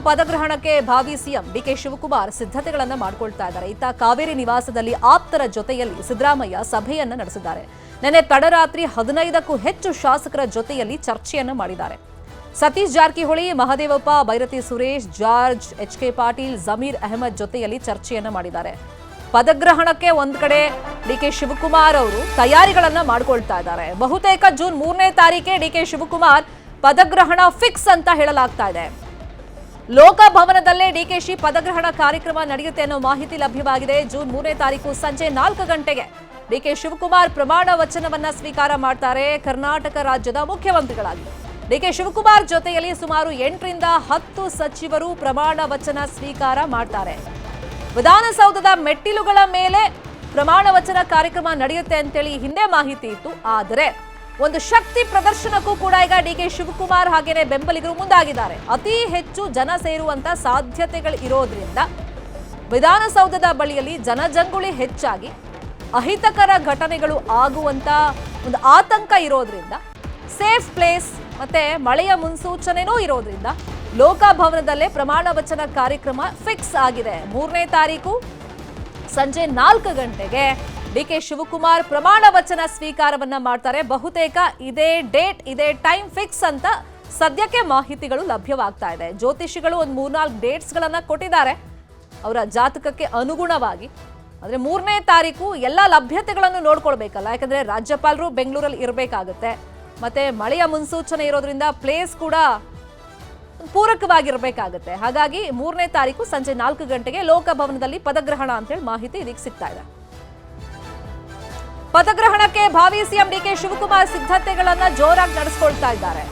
ಪದಗ್ರಹಣಕ್ಕೆ ಭಾವಿ CM DK Shivakumar ಸಿದ್ಧತೆಗಳನ್ನು ಮಾಡಿಕೊಳ್ತಾ ಇದ್ದಾರೆ. ಇತ್ತ ಕಾವೇರಿ ನಿವಾಸದಲ್ಲಿ ಆಪ್ತರ ಜೊತೆಯಲ್ಲಿ ಸಿದ್ದರಾಮಯ್ಯ ಸಭೆಯನ್ನ ನಡೆಸಿದ್ದಾರೆ. ನಿನ್ನೆ ತಡರಾತ್ರಿ 15ಕ್ಕೂ ಹೆಚ್ಚು ಶಾಸಕರ ಜೊತೆಯಲ್ಲಿ ಚರ್ಚೆಯನ್ನ ಮಾಡಿದ್ದಾರೆ. Satish Jarkiholi, Mahadevappa, Byrathi Suresh, George, H K. ಪಾಟೀಲ್, ಜಮೀರ್ ಅಹಮದ್ ಜೊತೆಯಲ್ಲಿ ಚರ್ಚೆಯನ್ನ ಮಾಡಿದ್ದಾರೆ. ಪದಗ್ರಹಣಕ್ಕೆ ಒಂದ್ ಕಡೆ ಡಿಕೆ ಶಿವಕುಮಾರ್ ಅವರು ತಯಾರಿಗಳನ್ನ ಮಾಡಿಕೊಳ್ತಾ ಇದ್ದಾರೆ. ಬಹುತೇಕ ಜೂನ್ 3ನೇ ತಾರೀಕೆ ಡಿಕೆ ಶಿವಕುಮಾರ್ ಪದಗ್ರಹಣ ಫಿಕ್ಸ್ ಅಂತ ಹೇಳಲಾಗ್ತಾ ಇದೆ. ಲೋಕಭವನದಲ್ಲೇ ಡಿಕೆಶಿ ಪದಗ್ರಹಣ ಕಾರ್ಯಕ್ರಮ ನಡೆಯುತ್ತೆ ಅನ್ನೋ ಮಾಹಿತಿ ಲಭ್ಯವಾಗಿದೆ. ಜೂನ್ 3ನೇ ತಾರೀಕು ಸಂಜೆ 4 ಗಂಟೆಗೆ ಡಿಕೆ ಶಿವಕುಮಾರ್ ಪ್ರಮಾಣ ವಚನವನ್ನ ಸ್ವೀಕಾರ ಮಾಡ್ತಾರೆ. ಕರ್ನಾಟಕ ರಾಜ್ಯದ ಮುಖ್ಯಮಂತ್ರಿಗಳಾಗಿ ಡಿಕೆ ಶಿವಕುಮಾರ್ ಜೊತೆಯಲ್ಲಿ ಸುಮಾರು 8ರಿಂದ 10 ಸಚಿವರು ಪ್ರಮಾಣ ವಚನ ಸ್ವೀಕಾರ ಮಾಡ್ತಾರೆ. ವಿಧಾನಸೌಧದ ಮೆಟ್ಟಿಲುಗಳ ಮೇಲೆ ಪ್ರಮಾಣ ವಚನ ಕಾರ್ಯಕ್ರಮ ನಡೆಯುತ್ತೆ ಅಂತೇಳಿ ಹಿಂದೆ ಮಾಹಿತಿ ಇತ್ತು. ಆದರೆ ಒಂದು ಶಕ್ತಿ ಪ್ರದರ್ಶನಕ್ಕೂ ಕೂಡ ಈಗ ಡಿಕೆ ಶಿವಕುಮಾರ್ ಹಾಗೇನೆ ಬೆಂಬಲಿಗರು ಮುಂದಾಗಿದ್ದಾರೆ. ಅತಿ ಹೆಚ್ಚು ಜನ ಸೇರುವಂತ ಸಾಧ್ಯತೆಗಳು ಇರೋದ್ರಿಂದ ವಿಧಾನಸೌಧದ ಬಳಿಯಲ್ಲಿ ಜನಜಂಗುಳಿ ಹೆಚ್ಚಾಗಿ ಅಹಿತಕರ ಘಟನೆಗಳು ಆಗುವಂತ ಒಂದು ಆತಂಕ ಇರೋದ್ರಿಂದ, ಸೇಫ್ ಪ್ಲೇಸ್ ಮತ್ತೆ ಮಳೆಯ ಮುನ್ಸೂಚನೆನೂ ಇರೋದ್ರಿಂದ ಲೋಕಭವನದಲ್ಲೇ ಪ್ರಮಾಣ ವಚನ ಕಾರ್ಯಕ್ರಮ ಫಿಕ್ಸ್ ಆಗಿದೆ. 3ನೇ ತಾರೀಕು ಸಂಜೆ 4 ಗಂಟೆಗೆ ಡಿಕೆ ಶಿವಕುಮಾರ್ ಪ್ರಮಾಣ ವಚನ ಸ್ವೀಕಾರವನ್ನ ಮಾಡ್ತಾರೆ. ಬಹುತೇಕ ಇದೇ ಡೇಟ್, ಇದೇ ಟೈಮ್ ಫಿಕ್ಸ್ ಅಂತ ಸದ್ಯಕ್ಕೆ ಮಾಹಿತಿಗಳು ಲಭ್ಯವಾಗ್ತಾ ಇದೆ. ಜ್ಯೋತಿಷಿಗಳು ಒಂದು 3-4 ಡೇಟ್ಸ್ ಗಳನ್ನ ಕೊಟ್ಟಿದ್ದಾರೆ ಅವರ ಜಾತಕಕ್ಕೆ ಅನುಗುಣವಾಗಿ. ಅಂದ್ರೆ 3ನೇ ತಾರೀಕು ಎಲ್ಲ ಲಭ್ಯತೆಗಳನ್ನು ನೋಡ್ಕೊಳ್ಬೇಕಲ್ಲ, ಯಾಕಂದ್ರೆ ರಾಜ್ಯಪಾಲರು ಬೆಂಗಳೂರಲ್ಲಿ ಇರಬೇಕಾಗುತ್ತೆ. ಮತ್ತೆ ಮಳೆಯ ಮುನ್ಸೂಚನೆ ಇರೋದ್ರಿಂದ ಪ್ಲೇಸ್ ಕೂಡ ಪೂರಕವಾಗಿರ್ಬೇಕಾಗುತ್ತೆ. ಹಾಗಾಗಿ 3ನೇ ತಾರೀಕು ಸಂಜೆ 4 ಗಂಟೆಗೆ ಲೋಕಭವನದಲ್ಲಿ ಪದಗ್ರಹಣ ಅಂತೇಳಿ ಮಾಹಿತಿ ಇದೀಗ ಸಿಗ್ತಾ ಇದೆ. ಪದಗ್ರಹಣಕ್ಕೆ ಭಾವಿ ಸಿಎಂ ಡಿಕೆ ಶಿವಕುಮಾರ್ ಸಿದ್ಧತೆಗಳನ್ನ ಜೋರಾಗಿ ನಡೆಸಿಕೊಳ್ತಾ ಇದ್ದಾರೆ.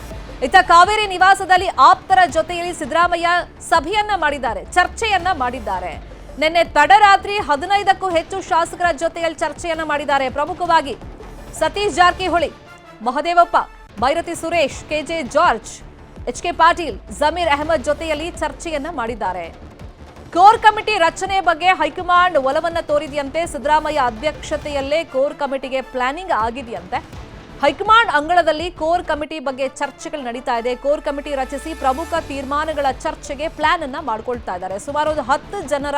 ಇತ್ತ ಕಾವೇರಿ ನಿವಾಸದಲ್ಲಿ ಆಪ್ತರ ಜೊತೆಯಲ್ಲಿ ಸಿದ್ದರಾಮಯ್ಯ ಸಭೆಯನ್ನ ಮಾಡಿದ್ದಾರೆ, ಚರ್ಚೆಯನ್ನ ಮಾಡಿದ್ದಾರೆ. ನಿನ್ನೆ ತಡರಾತ್ರಿ 15ಕ್ಕೂ ಹೆಚ್ಚು ಶಾಸಕರ ಜೊತೆಯಲ್ಲಿ ಚರ್ಚೆಯನ್ನ ಮಾಡಿದ್ದಾರೆ. ಪ್ರಮುಖವಾಗಿ Satish Jarkiholi, Mahadevappa, Byrathi Suresh, K J George, H K. Patil, Zameer Ahmed ಜೊತೆಯಲ್ಲಿ ಚರ್ಚೆಯನ್ನ ಮಾಡಿದ್ದಾರೆ. ಕೋರ್ ಕಮಿಟಿ ರಚನೆ ಬಗ್ಗೆ ಹೈಕಮಾಂಡ್ ಒಲವನ್ನ ತೋರಿದೆಯಂತೆ. ಸಿದ್ದರಾಮಯ್ಯ ಅಧ್ಯಕ್ಷತೆಯಲ್ಲೇ ಕೋರ್ ಕಮಿಟಿಗೆ ಪ್ಲಾನಿಂಗ್ ಆಗಿದೆಯಂತೆ. ಹೈಕಮಾಂಡ್ ಅಂಗಳದಲ್ಲಿ ಕೋರ್ ಕಮಿಟಿ ಬಗ್ಗೆ ಚರ್ಚೆಗಳು ನಡೀತಾ ಇದೆ. ಕೋರ್ ಕಮಿಟಿ ರಚಿಸಿ ಪ್ರಮುಖ ತೀರ್ಮಾನಗಳ ಚರ್ಚೆಗೆ ಪ್ಲಾನ್ ಅನ್ನ ಮಾಡ್ಕೊಳ್ತಾ ಇದ್ದಾರೆ. ಸುಮಾರು 10 ಜನರ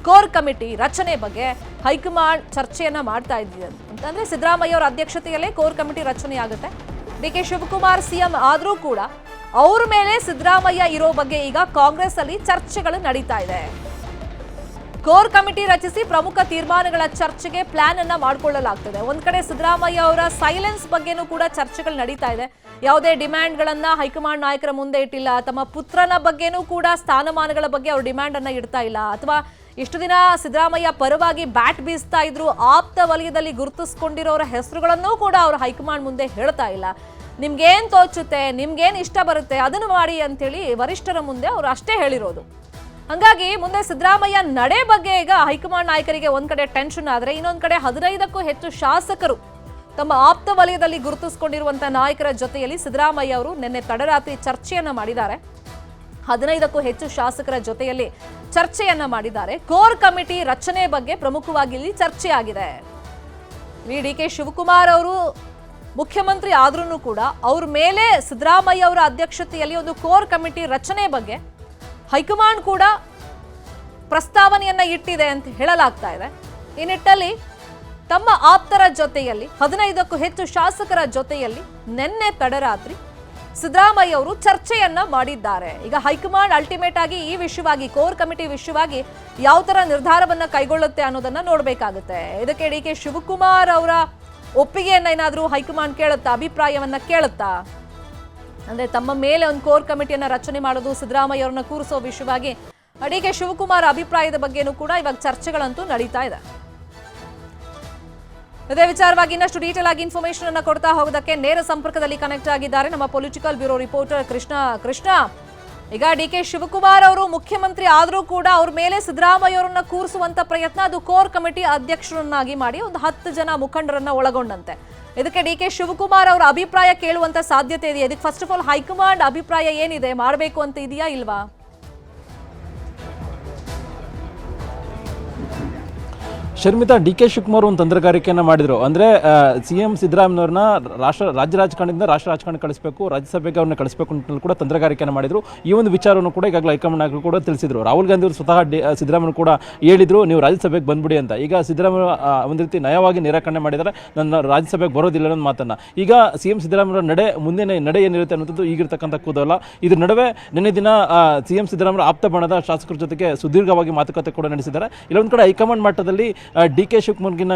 ಕೋರ್ ಕಮಿಟಿ ರಚನೆ ಬಗ್ಗೆ ಹೈಕಮಾಂಡ್ ಚರ್ಚೆಯನ್ನ ಮಾಡ್ತಾ ಇದೆಯಾ ಅಂತಂದ್ರೆ ಸಿದ್ದರಾಮಯ್ಯ ಅವರ ಅಧ್ಯಕ್ಷತೆಯಲ್ಲೇ ಕೋರ್ ಕಮಿಟಿ ರಚನೆ ಆಗುತ್ತೆ. ಡಿಕೆ ಶಿವಕುಮಾರ್ ಸಿಎಂ ಆದ್ರೂ ಕೂಡ ಅವ್ರ ಮೇಲೆ ಸಿದ್ದರಾಮಯ್ಯ ಇರೋ ಬಗ್ಗೆ ಈಗ ಕಾಂಗ್ರೆಸ್ ಅಲ್ಲಿ ಚರ್ಚೆಗಳು ನಡೀತಾ ಇದೆ. ಕೋರ್ ಕಮಿಟಿ ರಚಿಸಿ ಪ್ರಮುಖ ತೀರ್ಮಾನಗಳ ಚರ್ಚೆಗೆ ಪ್ಲಾನ್ ಅನ್ನ ಮಾಡಿಕೊಳ್ಳಲಾಗ್ತದೆ. ಒಂದ್ ಕಡೆ ಸಿದ್ದರಾಮಯ್ಯ ಅವರ ಸೈಲೆನ್ಸ್ ಬಗ್ಗೆನೂ ಕೂಡ ಚರ್ಚೆಗಳು ನಡೀತಾ ಇದೆ. ಯಾವುದೇ ಡಿಮ್ಯಾಂಡ್ ಗಳನ್ನ ಹೈಕಮಾಂಡ್ ನಾಯಕರ ಮುಂದೆ ಇಟ್ಟಿಲ್ಲ. ತಮ್ಮ ಪುತ್ರನ ಬಗ್ಗೆನೂ ಕೂಡ ಸ್ಥಾನಮಾನಗಳ ಬಗ್ಗೆ ಅವ್ರ ಡಿಮ್ಯಾಂಡ್ ಅನ್ನ ಇಡ್ತಾ ಇಲ್ಲ. ಅಥವಾ ಇಷ್ಟು ದಿನ ಸಿದ್ದರಾಮಯ್ಯ ಪರವಾಗಿ ಬ್ಯಾಟ್ ಬೀಸ್ತಾ ಇದ್ರು, ಆಪ್ತ ವಲಯದಲ್ಲಿ ಗುರುತಿಸ್ಕೊಂಡಿರೋರ ಹೆಸರುಗಳನ್ನೂ ಕೂಡ ಅವರು ಹೈಕಮಾಂಡ್ ಮುಂದೆ ಹೇಳ್ತಾ ಇಲ್ಲ. ನಿಮ್ಗೇನ್ ತೋಚುತ್ತೆ, ನಿಮ್ಗೇನ್ ಇಷ್ಟ ಬರುತ್ತೆ ಅದನ್ನು ಮಾಡಿ ಅಂತೇಳಿ ವರಿಷ್ಠರ ಮುಂದೆ ಅವರು ಅಷ್ಟೇ ಹೇಳಿರೋದು. ಹಂಗಾಗಿ ಮುಂದೆ ಸಿದ್ದರಾಮಯ್ಯ ನಡೆ ಬಗ್ಗೆ ಈಗ ಹೈಕಮಾಂಡ್ ನಾಯಕರಿಗೆ ಒಂದ್ ಕಡೆ ಟೆನ್ಷನ್ ಆದ್ರೆ, ಇನ್ನೊಂದ್ ಕಡೆ 15ಕ್ಕೂ ಹೆಚ್ಚು ಶಾಸಕರು ತಮ್ಮ ಆಪ್ತ ವಲಯದಲ್ಲಿ ಗುರುತಿಸಿಕೊಂಡಿರುವಂತಹ ನಾಯಕರ ಜೊತೆಯಲ್ಲಿ ಸಿದ್ದರಾಮಯ್ಯ ಅವರು ನಿನ್ನೆ ತಡರಾತ್ರಿ ಚರ್ಚೆಯನ್ನ ಮಾಡಿದ್ದಾರೆ. 15ಕ್ಕೂ ಹೆಚ್ಚು ಶಾಸಕರ ಜೊತೆಯಲ್ಲಿ ಚರ್ಚೆಯನ್ನ ಮಾಡಿದ್ದಾರೆ. ಕೋರ್ ಕಮಿಟಿ ರಚನೆ ಬಗ್ಗೆ ಪ್ರಮುಖವಾಗಿ ಇಲ್ಲಿ ಚರ್ಚೆ ಆಗಿದೆ. ಡಿಕೆ ಶಿವಕುಮಾರ್ ಅವರು ಮುಖ್ಯಮಂತ್ರಿ ಆದ್ರೂ ಕೂಡ ಅವ್ರ ಮೇಲೆ ಸಿದ್ದರಾಮಯ್ಯ ಅವರ ಅಧ್ಯಕ್ಷತೆಯಲ್ಲಿ ಒಂದು ಕೋರ್ ಕಮಿಟಿ ರಚನೆ ಬಗ್ಗೆ ಹೈಕಮಾಂಡ್ ಕೂಡ ಪ್ರಸ್ತಾವನೆಯನ್ನ ಇಟ್ಟಿದೆ ಅಂತ ಹೇಳಲಾಗ್ತಾ ಇದೆ. ಈ ನಿಟ್ಟಲ್ಲಿ ತಮ್ಮ ಆಪ್ತರ ಜೊತೆಯಲ್ಲಿ 15ಕ್ಕೂ ಹೆಚ್ಚು ಶಾಸಕರ ಜೊತೆಯಲ್ಲಿ ನಿನ್ನೆ ತಡರಾತ್ರಿ ಸಿದ್ದರಾಮಯ್ಯ ಅವರು ಚರ್ಚೆಯನ್ನ ಮಾಡಿದ್ದಾರೆ. ಈಗ ಹೈಕಮಾಂಡ್ ಅಲ್ಟಿಮೇಟ್ ಆಗಿ ಈ ವಿಷಯವಾಗಿ, ಕೋರ್ ಕಮಿಟಿ ವಿಷಯವಾಗಿ ಯಾವ ತರ ನಿರ್ಧಾರವನ್ನ ಕೈಗೊಳ್ಳುತ್ತೆ ಅನ್ನೋದನ್ನ ನೋಡ್ಬೇಕಾಗುತ್ತೆ. ಇದಕ್ಕೆ ಡಿಕೆ ಶಿವಕುಮಾರ್ ಅವರ ಒಪ್ಪಿಗೆಯನ್ನ ಏನಾದ್ರೂ ಹೈಕಮಾಂಡ್ ಕೇಳುತ್ತಾ, ಅಭಿಪ್ರಾಯವನ್ನ ಕೇಳುತ್ತಾ? ಅಂದ್ರೆ ತಮ್ಮ ಮೇಲೆ ಒಂದು ಕೋರ್ ಕಮಿಟಿಯನ್ನ ರಚನೆ ಮಾಡೋದು, ಸಿದ್ದರಾಮಯ್ಯ ಅವ್ರನ್ನ ಕೂರಿಸೋ ವಿಷಯವಾಗಿ ಡಿಕೆ ಶಿವಕುಮಾರ್ ಅಭಿಪ್ರಾಯದ ಬಗ್ಗೆನೂ ಕೂಡ ಇವಾಗ ಚರ್ಚೆಗಳಂತೂ ನಡೀತಾ ಇದೆ. ಇದೇ ವಿಚಾರವಾಗಿ ಇನ್ನಷ್ಟು ಡೀಟೇಲ್ ಆಗಿ ಇನ್ಫಾರ್ಮೇಶನ್ ಅನ್ನ ಕೊಡ್ತಾ ಹೋಗೋದಕ್ಕೆ ನೇರ ಸಂಪರ್ಕದಲ್ಲಿ ಕನೆಕ್ಟ್ ಆಗಿದ್ದಾರೆ ನಮ್ಮ ಪೊಲಿಟಿಕಲ್ ಬ್ಯೂರೋ ರಿಪೋರ್ಟರ್ ಕೃಷ್ಣ. ಈಗ ಡಿಕೆ ಶಿವಕುಮಾರ್ ಅವರು ಮುಖ್ಯಮಂತ್ರಿ ಆದ್ರೂ ಕೂಡ ಅವ್ರ ಮೇಲೆ ಸಿದ್ದರಾಮಯ್ಯ ಅವರನ್ನ ಕೂರಿಸುವಂತ ಪ್ರಯತ್ನ, ಅದು ಕೋರ್ ಕಮಿಟಿ ಅಧ್ಯಕ್ಷರನ್ನಾಗಿ ಮಾಡಿ ಒಂದು 10 ಜನ ಮುಖಂಡರನ್ನ ಒಳಗೊಂಡಂತೆ. ಇದಕ್ಕೆ ಡಿಕೆ ಶಿವಕುಮಾರ್ ಅವರ ಅಭಿಪ್ರಾಯ ಕೇಳುವಂತ ಸಾಧ್ಯತೆ ಇದೆಯಾ? ಇದಕ್ಕೆ ಫಸ್ಟ್ ಆಫ್ ಆಲ್ ಹೈಕಮಾಂಡ್ ಅಭಿಪ್ರಾಯ ಏನಿದೆ, ಮಾಡಬೇಕು ಅಂತ ಇದೆಯಾ ಇಲ್ವಾ? ಶರ್ಮಿತಾ, ಡಿ ಕೆ ಶಿವಕುಮಾರ್ ಒಂದು ತಂತ್ರಗಾರಿಕೆಯನ್ನು ಮಾಡಿದರು. ಅಂದರೆ CM ಸಿದ್ದರಾಮಯ್ಯವ್ರನ್ನ ರಾಜ್ಯ ರಾಜಕಾರಣದಿಂದ ರಾಷ್ಟ್ರ ರಾಜಕಾರಣ ಕಳಿಸಬೇಕು, ರಾಜ್ಯಸಭೆಗೆ ಅವ್ರನ್ನ ಕಳಿಸಬೇಕು ಅಂತ ಕೂಡ ತಂತ್ರಗಾರಿಕೆಯನ್ನು ಮಾಡಿದರು. ಈ ಒಂದು ವಿಚಾರವನ್ನು ಕೂಡ ಈಗಾಗಲೇ ಹೈಕಮಾಂಡ್ ನಾಯಕರು ಕೂಡ ತಿಳಿಸಿದರು. ರಾಹುಲ್ ಗಾಂಧಿ ಅವರು ಸ್ವತಃ ಸಿದ್ದರಾಮಯ್ಯ ಕೂಡ ಹೇಳಿದರು, ನೀವು ರಾಜ್ಯಸಭೆಗೆ ಬಂದ್ಬಿಡಿ ಅಂತ. ಈಗ ಸಿದ್ದರಾಮಯ್ಯ ಒಂದು ರೀತಿ ನಯವಾಗಿ ನಿರಾಕರಣೆ ಮಾಡಿದ್ದಾರೆ, ನನ್ನ ರಾಜ್ಯಸಭೆಗೆ ಬರೋದಿಲ್ಲ ಅನ್ನೋ ಮಾತನ್ನು. ಈಗ CM ಸಿದ್ದರಾಮಯ್ಯ ಮುಂದಿನ ನಡೆ ಏನಿರುತ್ತೆ ಅನ್ನೋದು ಈಗಿರ್ತಕ್ಕಂಥ ಕೂದಲ್ಲ. ಇದ್ರ ನಡುವೆ ನಿನ್ನೆ ದಿನ CM ಸಿದ್ದರಾಮಯ್ಯ ಆಪ್ತ ಬಣದ ಶಾಸಕರ ಜೊತೆಗೆ ಸುದೀರ್ಘವಾಗಿ ಮಾತುಕತೆ ಕೂಡ ನಡೆಸಿದ್ದಾರೆ. ಇಲ್ಲೊಂದು ಕಡೆ ಹೈಕಮಾಂಡ್ ಮಟ್ಟದಲ್ಲಿ ಡಿ ಕೆ ಶಿವಕುಮಾರ್ಗಿನ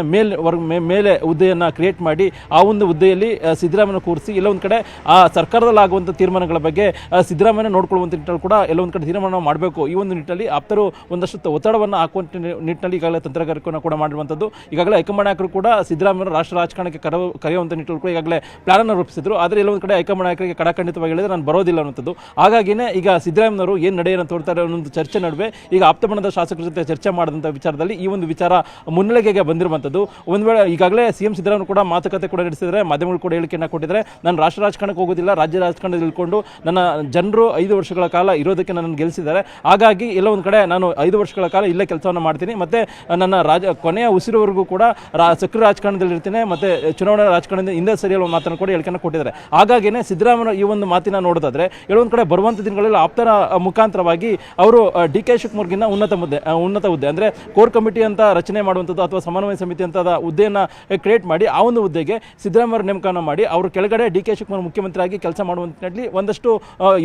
ಮೇಲೆ ಹುದ್ದೆಯನ್ನು ಕ್ರಿಯೇಟ್ ಮಾಡಿ ಆ ಒಂದು ಹುದ್ದೆಯಲ್ಲಿ ಸಿದ್ದರಾಮಯ್ಯ ಕೂರಿಸಿ ಎಲ್ಲೊಂದು ಕಡೆ ಆ ಸರ್ಕಾರದಲ್ಲಿ ಆಗುವಂಥ ತೀರ್ಮಾನಗಳ ಬಗ್ಗೆ ಸಿದ್ದರಾಮಯ್ಯ ನೋಡ್ಕೊಳ್ಳುವಂಥ ನಿಟ್ಟಲ್ಲಿ ಕೂಡ ಎಲ್ಲೊಂದು ಕಡೆ ತೀರ್ಮಾನ ಮಾಡಬೇಕು. ಈ ಒಂದು ನಿಟ್ಟಲ್ಲಿ ಆಪ್ತರು ಒಂದಷ್ಟು ಒತ್ತಡವನ್ನು ಹಾಕುವಂಥ ನಿಟ್ಟಿನಲ್ಲಿ ಈಗಾಗಲೇ ತಂತ್ರಗಾರಿಕೆಯನ್ನು ಕೂಡ ಮಾಡಿರುವಂಥದ್ದು. ಈಗಾಗಲೇ ಹೈಕಮಾಂಡ್ ನಾಯಕರು ಕೂಡ ಸಿದ್ದರಾಮಯ್ಯ ರಾಷ್ಟ್ರ ರಾಜಕಾರಣಕ್ಕೆ ಕರೆಯುವಂಥ ನಿಟ್ಟಲ್ಲಿ ಕೂಡ ಈಗಾಗಲೇ ಪ್ಲಾನನ್ನು ರೂಪಿಸಿದ್ರು. ಆದರೆ ಎಲ್ಲೊಂದು ಕಡೆ ಹೈಕಮಾಂಡ್ ನಾಯಕರಿಗೆ ಕಡಖಂಡಿತವಾಗಿ ಹೇಳಿದ್ರೆ ನಾನು ಬರೋದಿಲ್ಲ ಅನ್ನುವಂಥದ್ದು. ಹಾಗಾಗಿನೇ ಈಗ ಸಿದ್ದರಾಮಯ್ಯವರು ಏನು ನಡೆಯನ್ನು ತೋರ್ತಾರೆ ಅನ್ನೋ ಚರ್ಚೆ ನಡುವೆ ಈಗ ಆಪ್ತ ಬಣದ ಶಾಸಕರ ಜೊತೆ ಚರ್ಚೆ ಮಾಡಿದಂಥ ವಿಚಾರದಲ್ಲಿ ಈ ಒಂದು ವಿಚಾರ ಮುನ್ನೆಲೆಗೆ ಬಂದಿರುವಂಥದ್ದು. ಒಂದು ವೇಳೆ ಈಗಾಗಲೇ CM ಸಿದ್ದರಾಮಯ್ಯ ಕೂಡ ಮಾತುಕತೆ ಕೂಡ ನಡೆಸಿದರೆ, ಮಾಧ್ಯಮಗಳು ಕೂಡ ಹೇಳಿಕೆಯನ್ನು ಕೊಟ್ಟಿದ್ದಾರೆ, ನಾನು ರಾಷ್ಟ್ರ ರಾಜಕಾರಣಕ್ಕೆ ಹೋಗೋದಿಲ್ಲ, ರಾಜ್ಯ ರಾಜಕಾರಣದಲ್ಲಿ ಇಳ್ಕೊಂಡು ನನ್ನ ಜನರು 5 ವರ್ಷಗಳ ಕಾಲ ಇರೋದಕ್ಕೆ ನನ್ನನ್ನು ಗೆಲ್ಲಿಸಿದ್ದಾರೆ, ಹಾಗಾಗಿ ಎಲ್ಲ ಒಂದು ಕಡೆ ನಾನು 5 ವರ್ಷಗಳ ಕಾಲ ಇಲ್ಲೇ ಕೆಲಸವನ್ನು ಮಾಡ್ತೀನಿ, ಮತ್ತು ನನ್ನ ಕೊನೆಯ ಉಸಿರುವರೆಗೂ ಕೂಡ ಸಕ್ರಿಯ ರಾಜಕಾರಣದಲ್ಲಿ ಇರ್ತೀನಿ, ಮತ್ತು ಚುನಾವಣಾ ರಾಜಕಾರಣದಿಂದ ಹಿಂದೆ ಸರಿಯಲ್ಲ ಮಾತನ್ನು ಕೂಡ ಹೇಳಿಕೆಯನ್ನು ಕೊಟ್ಟಿದ್ದಾರೆ. ಹಾಗಾಗಿನೇ ಸಿದ್ದರಾಮಯ್ಯ ಈ ಒಂದು ಮಾತಿನ ನೋಡೋದಾದ್ರೆ ಎಲ್ಲೊಂದು ಕಡೆ ಬರುವಂಥ ದಿನಗಳಲ್ಲಿ ಆಪ್ತರ ಮುಖಾಂತರವಾಗಿ ಅವರು ಡಿ ಕೆ ಶಿವಕುಮಾರ್ಗಿನ್ನ ಉನ್ನತ ಹುದ್ದೆ ಅಂದರೆ ಕೋರ್ ಕಮಿಟಿ ಅಂತ ರಚನೆ ಮಾಡುವಂಥದ್ದು ಅಥವಾ ಸಮನ್ವಯ ಸಮಿತಿ ಅಂತ ಹುದ್ದೆಯನ್ನು ಕ್ರಿಯೇಟ್ ಮಾಡಿ ಆ ಒಂದು ಹುದ್ದೆಗೆ ಸಿದ್ದರಾಮಯ್ಯ ನೇಮಕವನ್ನು ಮಾಡಿ ಅವರು ಕೆಳಗಡೆ ಡಿ ಕೆ ಶಿವಕುಮಾರ್ ಮುಖ್ಯಮಂತ್ರಿಯಾಗಿ ಕೆಲಸ ಮಾಡುವಂಥ ನಿಟ್ಟಿನಲ್ಲಿ ಒಂದಷ್ಟು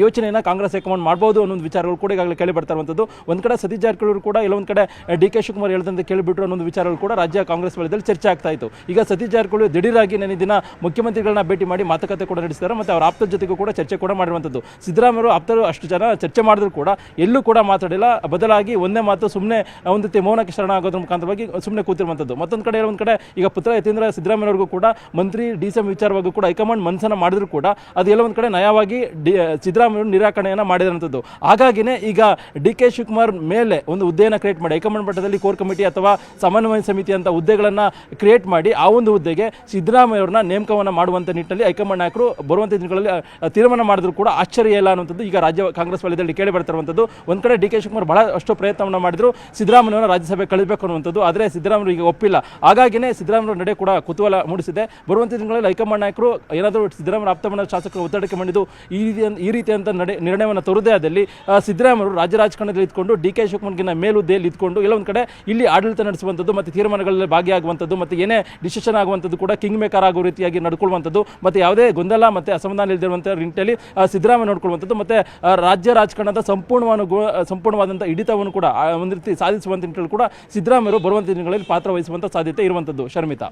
ಯೋಚನೆಯನ್ನು ಕಾಂಗ್ರೆಸ್ ಹೈಕಮಾಂಡ್ ಮಾಡಬಹುದು ಅನ್ನೋ ವಿಚಾರಗಳು ಕೂಡ ಈಗಾಗಲೇ ಕೇಳಿ ಬರ್ತಾ ಇರುವಂಥದ್ದು. ಒಂದು ಕಡೆ ಸತೀಶ್ ಜಾರಕಿಹೊಳಿ ಕೂಡ ಎಲ್ಲೊಂದು ಕಡೆ ಡಿ ಕೆ ಶಿವಕುಮಾರ್ ಹೇಳಿದಂತೆ ಕೇಳಿಬಿಟ್ರು ಅನ್ನೋ ವಿಚಾರಗಳು ಕೂಡ ರಾಜ್ಯ ಕಾಂಗ್ರೆಸ್ ವಲಯದಲ್ಲಿ ಚರ್ಚೆ ಆಗ್ತಾ ಇತ್ತು. ಈಗ ಸತೀಶ್ ಜಾರಕಿಹೊಳಿ ದಿಢೀರಾಗಿ ನೆನೆ ದಿನ ಮುಖ್ಯಮಂತ್ರಿಗಳನ್ನ ಭೇಟಿ ಮಾಡಿ ಮಾತುಕತೆ ಕೂಡ ನಡೆಸಿದ್ದಾರೆ ಮತ್ತು ಅವರ ಆಪ್ತರ ಜೊತೆಗೂ ಕೂಡ ಚರ್ಚೆ ಕೂಡ ಮಾಡಿರುವಂಥದ್ದು. ಸಿದ್ದರಾಮಯ್ಯ ಆಪ್ತರು ಅಷ್ಟು ಜನ ಚರ್ಚೆ ಮಾಡಿದ್ರು ಕೂಡ ಎಲ್ಲೂ ಕೂಡ ಮಾತಾಡಿಲ್ಲ, ಬದಲಾಗಿ ಒಂದೇ ಮಾತು ಸುಮ್ಮನೆ ಒಂದು ರೀತಿ ಮೌನಕ್ಕೆ ಶರಣ ಆಗೋದ್ರ ಮುಖಾಂತರವಾಗಿ ಸುಮ್ಮನೆ ಕೂತಿರುವಂಥದ್ದು. ಮತ್ತೊಂದು ಕಡೆ ಒಂದು ಕಡೆ ಈಗ ಪುತ್ರ ಯತೀಂದ್ರ ಸಿದ್ದರಾಮಯ್ಯವ್ರಿಗೂ ಕೂಡ ಮಂತ್ರಿ DCM ವಿಚಾರವಾಗೂ ಕೂಡ ಹೈಕಮಾಂಡ್ ಮನಸ್ಸನ್ನು ಮಾಡಿದ್ರು ಕೂಡ ಅದು ಎಲ್ಲ ಒಂದು ಕಡೆ ನಯವಾಗಿ ಸಿದ್ದರಾಮಯ್ಯ ನಿರಾಕರಣೆಯನ್ನು ಮಾಡಿದಂಥದ್ದು. ಹಾಗಾಗಿನೇ ಈಗ ಡಿ ಕೆ ಶಿವಕುಮಾರ್ ಮೇಲೆ ಒಂದು ಹುದ್ದೆಯನ್ನು ಕ್ರಿಯೇಟ್ ಮಾಡಿ ಹೈಕಮಾಂಡ್ ಮಟ್ಟದಲ್ಲಿ ಕೋರ್ ಕಮಿಟಿ ಅಥವಾ ಸಮನ್ವಯ ಸಮಿತಿ ಅಂತ ಹುದ್ದೆಗಳನ್ನು ಕ್ರಿಯೇಟ್ ಮಾಡಿ ಆ ಒಂದು ಹುದ್ದೆಗೆ ಸಿದ್ದರಾಮಯ್ಯವ್ರನ್ನ ನೇಮಕವನ್ನು ಮಾಡುವಂಥ ನಿಟ್ಟಿನಲ್ಲಿ ಹೈಕಮಾಂಡ್ ನಾಯಕರು ಬರುವಂಥ ದಿನಗಳಲ್ಲಿ ತೀರ್ಮಾನ ಮಾಡಿದ್ರು ಕೂಡ ಆಶ್ಚರ್ಯ ಇಲ್ಲ ಅನ್ನುವಂಥದ್ದು ಈಗ ರಾಜ್ಯ ಕಾಂಗ್ರೆಸ್ ವಲಯದಲ್ಲಿ ಕೇಳಿ ಬರ್ತಿರುವಂಥದ್ದು. ಒಂದು ಕಡೆ ಡಿ ಕೆ ಶಿವಕುಮಾರ್ ಬಹಳಷ್ಟು ಪ್ರಯತ್ನವನ್ನು ಮಾಡಿದ್ರು ಸಿದ್ದರಾಮಯ್ಯನ ರಾಜ್ಯಸಭೆ ಕಳಿಸಬೇಕು ಅನ್ನುವಂಥದ್ದು, ಆದರೆ ಸಿದ್ದರಾಮಯ್ಯ ಈಗ ಒಪ್ಪಿಲ್ಲ. ಹಾಗಾಗಿನೇ ಸಿದ್ದರಾಮಯ್ಯ ನಡೆ ಕೂಡ ಕುತೂಹಲ ಮೂಡಿಸಿದೆ. ಬರುವಂಥ ದಿನಗಳಲ್ಲಿ ಹೈಕಮಾಂಡ್ ನಾಯಕರು ಏನಾದರೂ ಸಿದ್ದರಾಮಯ್ಯ ಆಪ್ತಮಂಡಲ ಶಾಸಕರು ಒತ್ತಡಕ್ಕೆ ಮಾಡಿದ್ದು ಈ ರೀತಿಯಂತ ನಿರ್ಣಯವನ್ನು ತರುವುದೇ ಆದಲ್ಲಿ ಸಿದ್ದರಾಮಯ್ಯರು ರಾಜ್ಯ ರಾಜಕಾರಣದಲ್ಲಿ ಇದ್ಕೊಂಡು ಡಿ ಕೆ ಶಿವಕುಮಾರ್ಗಿನ ಮೇಲುದ್ದೆಯಲ್ಲಿ ಇದ್ಕೊಂಡು ಎಲ್ಲ ಒಂದು ಕಡೆ ಇಲ್ಲಿ ಆಡಳಿತ ನಡೆಸುವಂಥದ್ದು ಮತ್ತು ತೀರ್ಮಾನಗಳಲ್ಲಿ ಭಾಗಿಯಾಗುವಂಥದ್ದು ಮತ್ತು ಏನೇ ಡಿಸಿಷನ್ ಆಗುವಂಥದ್ದು ಕೂಡ ಕಿಂಗ್ ಮೇಕರ್ ಆಗೋ ರೀತಿಯಾಗಿ ನಡ್ಕೊಳ್ಳುವಂಥದ್ದು ಮತ್ತು ಯಾವುದೇ ಗೊಂದಲ ಮತ್ತು ಅಸಮಾಧಾನ ಇಲ್ಲದಿರುವಂಥ ನಿಟ್ಟಿನಲ್ಲಿ ಸಿದ್ದರಾಮಯ್ಯ ನೋಡ್ಕೊಳ್ಳುವಂಥದ್ದು ಮತ್ತು ರಾಜ್ಯ ರಾಜಕಾರಣದ ಸಂಪೂರ್ಣವಾದಂಥ ಹಿಡಿತವನ್ನು ಕೂಡ ಒಂದು ರೀತಿ ಸಾಧಿಸುವಂಥ ನಿಟ್ಟಿನಲ್ಲಿ ಕೂಡ ಸಿದ್ದರಾಮಯ್ಯರು ಬರುವಂಥ ದಿನಗಳಲ್ಲಿ ಪಾತ್ರ ವಹಿಸುವಂಥ ಸಾಧ್ಯತೆ ಇರುವಂಥದ್ದು. ಶರ್ಮಿತಾ.